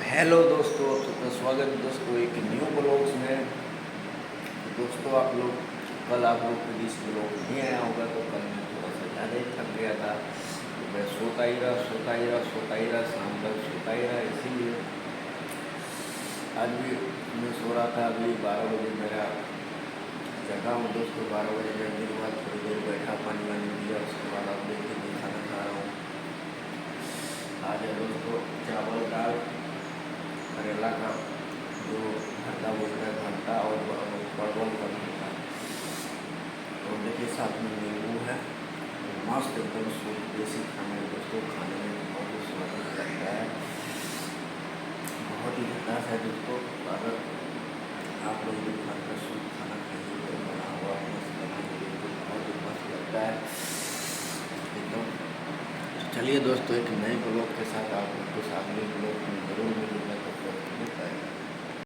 Hello दोस्तों, तो स्वागत है दोस्तों एक न्यू ब्लॉग्स में। तो दोस्तों कल आप लोग के बीच ब्लॉग नहीं आया होगा, तो कल मैं थोड़ा सा ज़्यादा ही थक गया था। तो मैं सोता ही रहा, शाम तक सोता ही रहा। इसीलिए आज भी मैं सो रहा था। अभी 12 बजे मेरा जगा हूँ दोस्तों। 12 बजे जगने के बाद थोड़ी देर बैठा, पानी वानी पिया, उसके बाद आप देखिए खाना खा रहा हूँ। आज है दोस्तों चावल दाल करेला का जो भरता बोलता है, भरता और परवल का भरता। तो देखिए साथ में नींबू है, मस्त एकदम शुद्ध देसी खाना है दोस्तों। खाने में बहुत ही स्वादिष्ट लगता है, बहुत ही झकास है दोस्तों। अगर आप लोग भी घर का शुद्ध खाना खाइए तो बना हुआ मस्त बनाइए तो बहुत ही मस्त लगता है एकदम। चलिए दोस्तों, एक नए ब्लॉग के साथ आप लोग के साथ